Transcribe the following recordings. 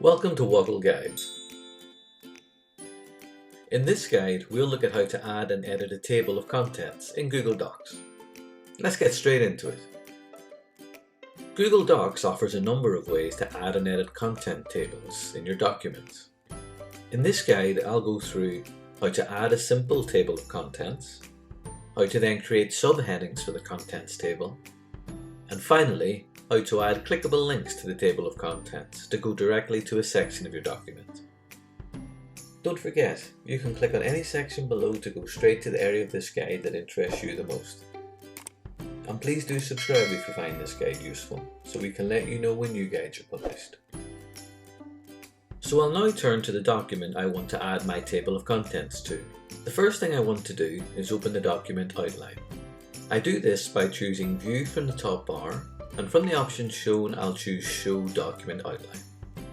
Welcome to Woggle Guides. In this guide, we'll look at how to add and edit a table of contents in Google Docs. Let's get straight into it. Google Docs offers a number of ways to add and edit content tables in your documents. In this guide, I'll go through how to add a simple table of contents, how to then create subheadings for the contents table, and finally, how to add clickable links to the table of contents to go directly to a section of your document. Don't forget, you can click on any section below to go straight to the area of this guide that interests you the most. And please do subscribe if you find this guide useful, so we can let you know when new guides are published. So I'll now turn to the document I want to add my table of contents to. The first thing I want to do is open the document outline. I do this by choosing View from the top bar, and from the options shown I'll choose Show Document Outline.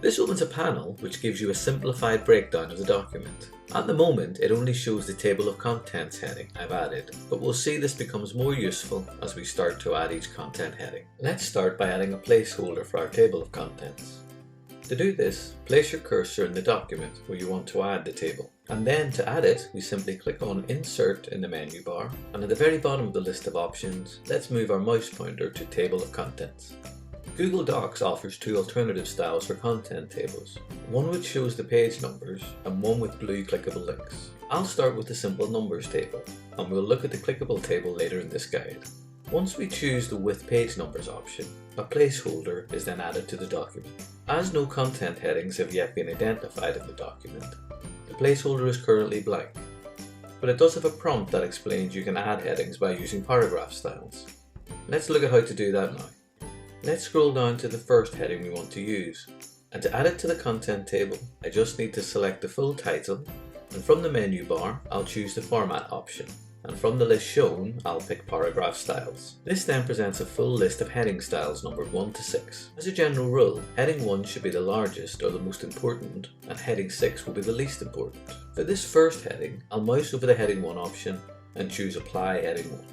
This opens a panel which gives you a simplified breakdown of the document. At the moment it only shows the table of contents heading I've added, but we'll see this becomes more useful as we start to add each content heading. Let's start by adding a placeholder for our table of contents. To do this, place your cursor in the document where you want to add the table. And then to add it, we simply click on Insert in the menu bar, and at the very bottom of the list of options, let's move our mouse pointer to Table of Contents. Google Docs offers two alternative styles for content tables, one which shows the page numbers and one with blue clickable links. I'll start with the simple numbers table, and we'll look at the clickable table later in this guide. Once we choose the With Page Numbers option, a placeholder is then added to the document. As no content headings have yet been identified in the document, the placeholder is currently blank, but it does have a prompt that explains you can add headings by using paragraph styles. Let's look at how to do that now. Let's scroll down to the first heading we want to use, and to add it to the content table, I just need to select the full title, and from the menu bar, I'll choose the Format option. And from the list shown, I'll pick Paragraph Styles. This then presents a full list of heading styles numbered 1 to 6. As a general rule, heading 1 should be the largest or the most important, and heading 6 will be the least important. For this first heading, I'll mouse over the heading 1 option and choose Apply Heading 1.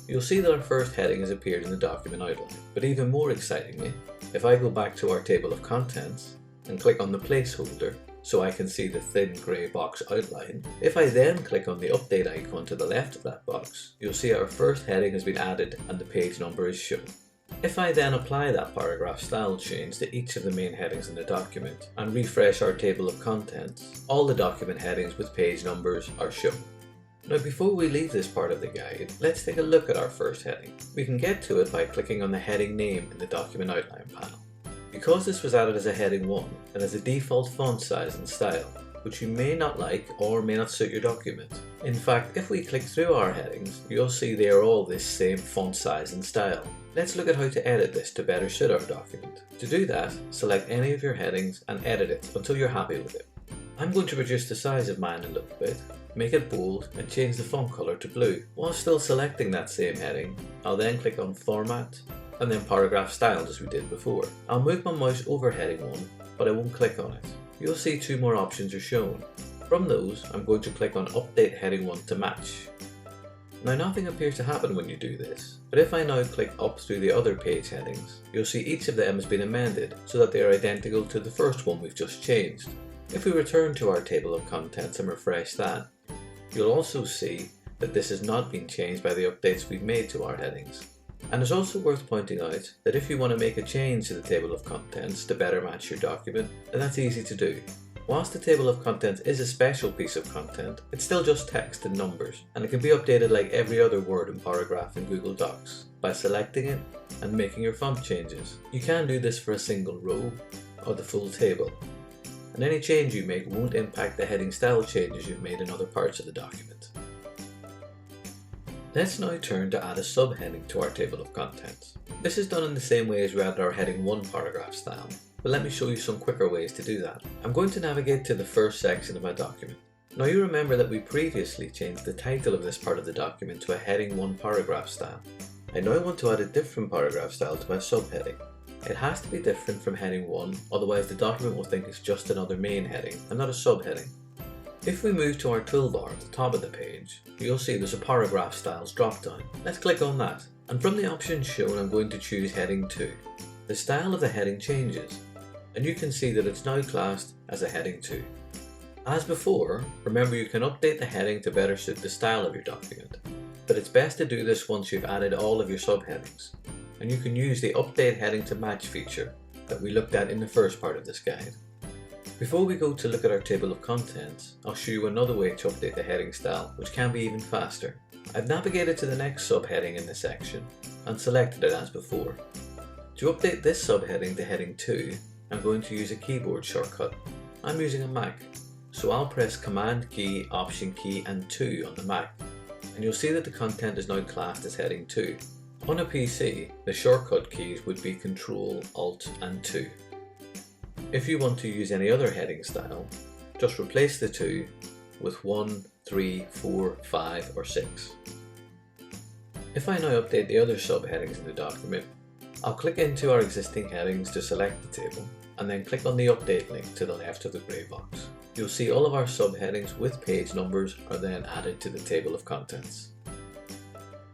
You'll see that our first heading has appeared in the document outline, but even more excitingly, if I go back to our table of contents and click on the placeholder, so I can see the thin grey box outline. If I then click on the update icon to the left of that box, you'll see our first heading has been added and the page number is shown. If I then apply that paragraph style change to each of the main headings in the document and refresh our table of contents, all the document headings with page numbers are shown. Now before we leave this part of the guide, let's take a look at our first heading. We can get to it by clicking on the heading name in the document outline panel. Because this was added as a heading 1, it has a default font size and style, which you may not like or may not suit your document. In fact, if we click through our headings, you'll see they are all this same font size and style. Let's look at how to edit this to better suit our document. To do that, select any of your headings and edit it until you're happy with it. I'm going to reduce the size of mine a little bit, make it bold and change the font color to blue. While still selecting that same heading, I'll then click on Format, and then Paragraph Styles as we did before. I'll move my mouse over heading 1, but I won't click on it. You'll see two more options are shown. From those, I'm going to click on Update Heading 1 to match. Now nothing appears to happen when you do this, but if I now click up through the other page headings, you'll see each of them has been amended so that they are identical to the first one we've just changed. If we return to our table of contents and refresh that, you'll also see that this has not been changed by the updates we've made to our headings. And it's also worth pointing out that if you want to make a change to the table of contents to better match your document, then that's easy to do. Whilst the table of contents is a special piece of content, it's still just text and numbers, and it can be updated like every other word and paragraph in Google Docs by selecting it and making your font changes. You can do this for a single row or the full table, and any change you make won't impact the heading style changes you've made in other parts of the document. Let's now turn to add a subheading to our table of contents. This is done in the same way as we added our heading 1 paragraph style, but let me show you some quicker ways to do that. I'm going to navigate to the first section of my document. Now you remember that we previously changed the title of this part of the document to a heading 1 paragraph style. I now want to add a different paragraph style to my subheading. It has to be different from heading 1, otherwise the document will think it's just another main heading and not a subheading. If we move to our toolbar at the top of the page, you'll see there's a Paragraph Styles drop-down. Let's click on that, and from the options shown I'm going to choose Heading 2. The style of the heading changes. and you can see that it's now classed as a heading 2. As before, remember you can update the heading to better suit the style of your document, but it's best to do this once you've added all of your subheadings, and you can use the Update Heading to Match feature that we looked at in the first part of this guide. Before we go to look at our table of contents, I'll show you another way to update the heading style, which can be even faster. I've navigated to the next subheading in this section and selected it as before. To update this subheading to heading 2, I'm going to use a keyboard shortcut. I'm using a Mac, so I'll press Command key, Option key and 2 on the Mac, and you'll see that the content is now classed as heading 2. On a PC, the shortcut keys would be Control, Alt and 2. If you want to use any other heading style, just replace the 2 with 1, 3, 4, 5 or 6. If I now update the other subheadings in the document, I'll click into our existing headings to select the table, and then click on the Update link to the left of the grey box. You'll see all of our subheadings with page numbers are then added to the table of contents.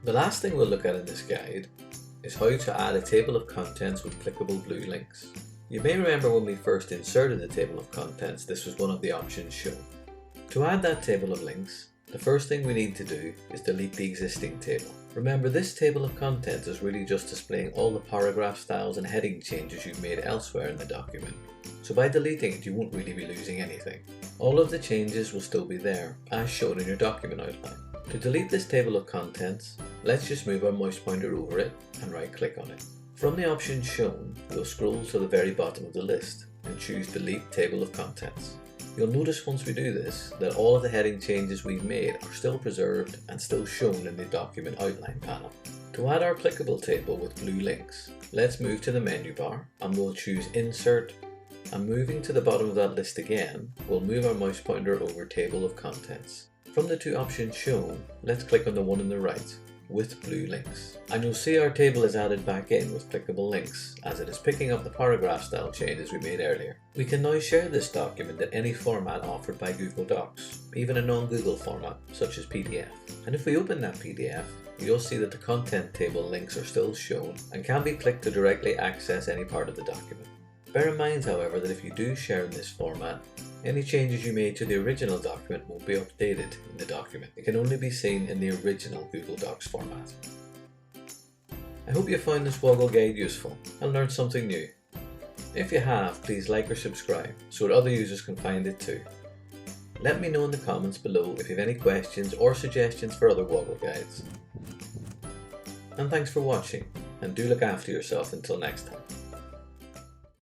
The last thing we'll look at in this guide is how to add a table of contents with clickable blue links. You may remember when we first inserted the table of contents, this was one of the options shown. To add that table of links, the first thing we need to do is delete the existing table. Remember, this table of contents is really just displaying all the paragraph styles and heading changes you've made elsewhere in the document. So by deleting it, you won't really be losing anything. All of the changes will still be there, as shown in your document outline. To delete this table of contents, let's just move our mouse pointer over it and right click on it. From the options shown, we'll scroll to the very bottom of the list and choose Delete Table of Contents. You'll notice once we do this that all of the heading changes we've made are still preserved and still shown in the document outline panel. To add our clickable table with blue links, let's move to the menu bar and we'll choose Insert, and moving to the bottom of that list again, we'll move our mouse pointer over Table of Contents. From the two options shown, let's click on the one on the right, with blue links. And you'll see our table is added back in with clickable links, as it is picking up the paragraph style changes we made earlier. We can now share this document in any format offered by Google Docs, even a non-Google format, such as PDF. And if we open that PDF, you'll see that the content table links are still shown and can be clicked to directly access any part of the document. Bear in mind, however, that if you do share in this format, any changes you made to the original document won't be updated in the document. It can only be seen in the original Google Docs format. I hope you found this Woggle Guide useful and learned something new. If you have, please like or subscribe so that other users can find it too. Let me know in the comments below if you have any questions or suggestions for other Woggle Guides. And thanks for watching, and do look after yourself until next time.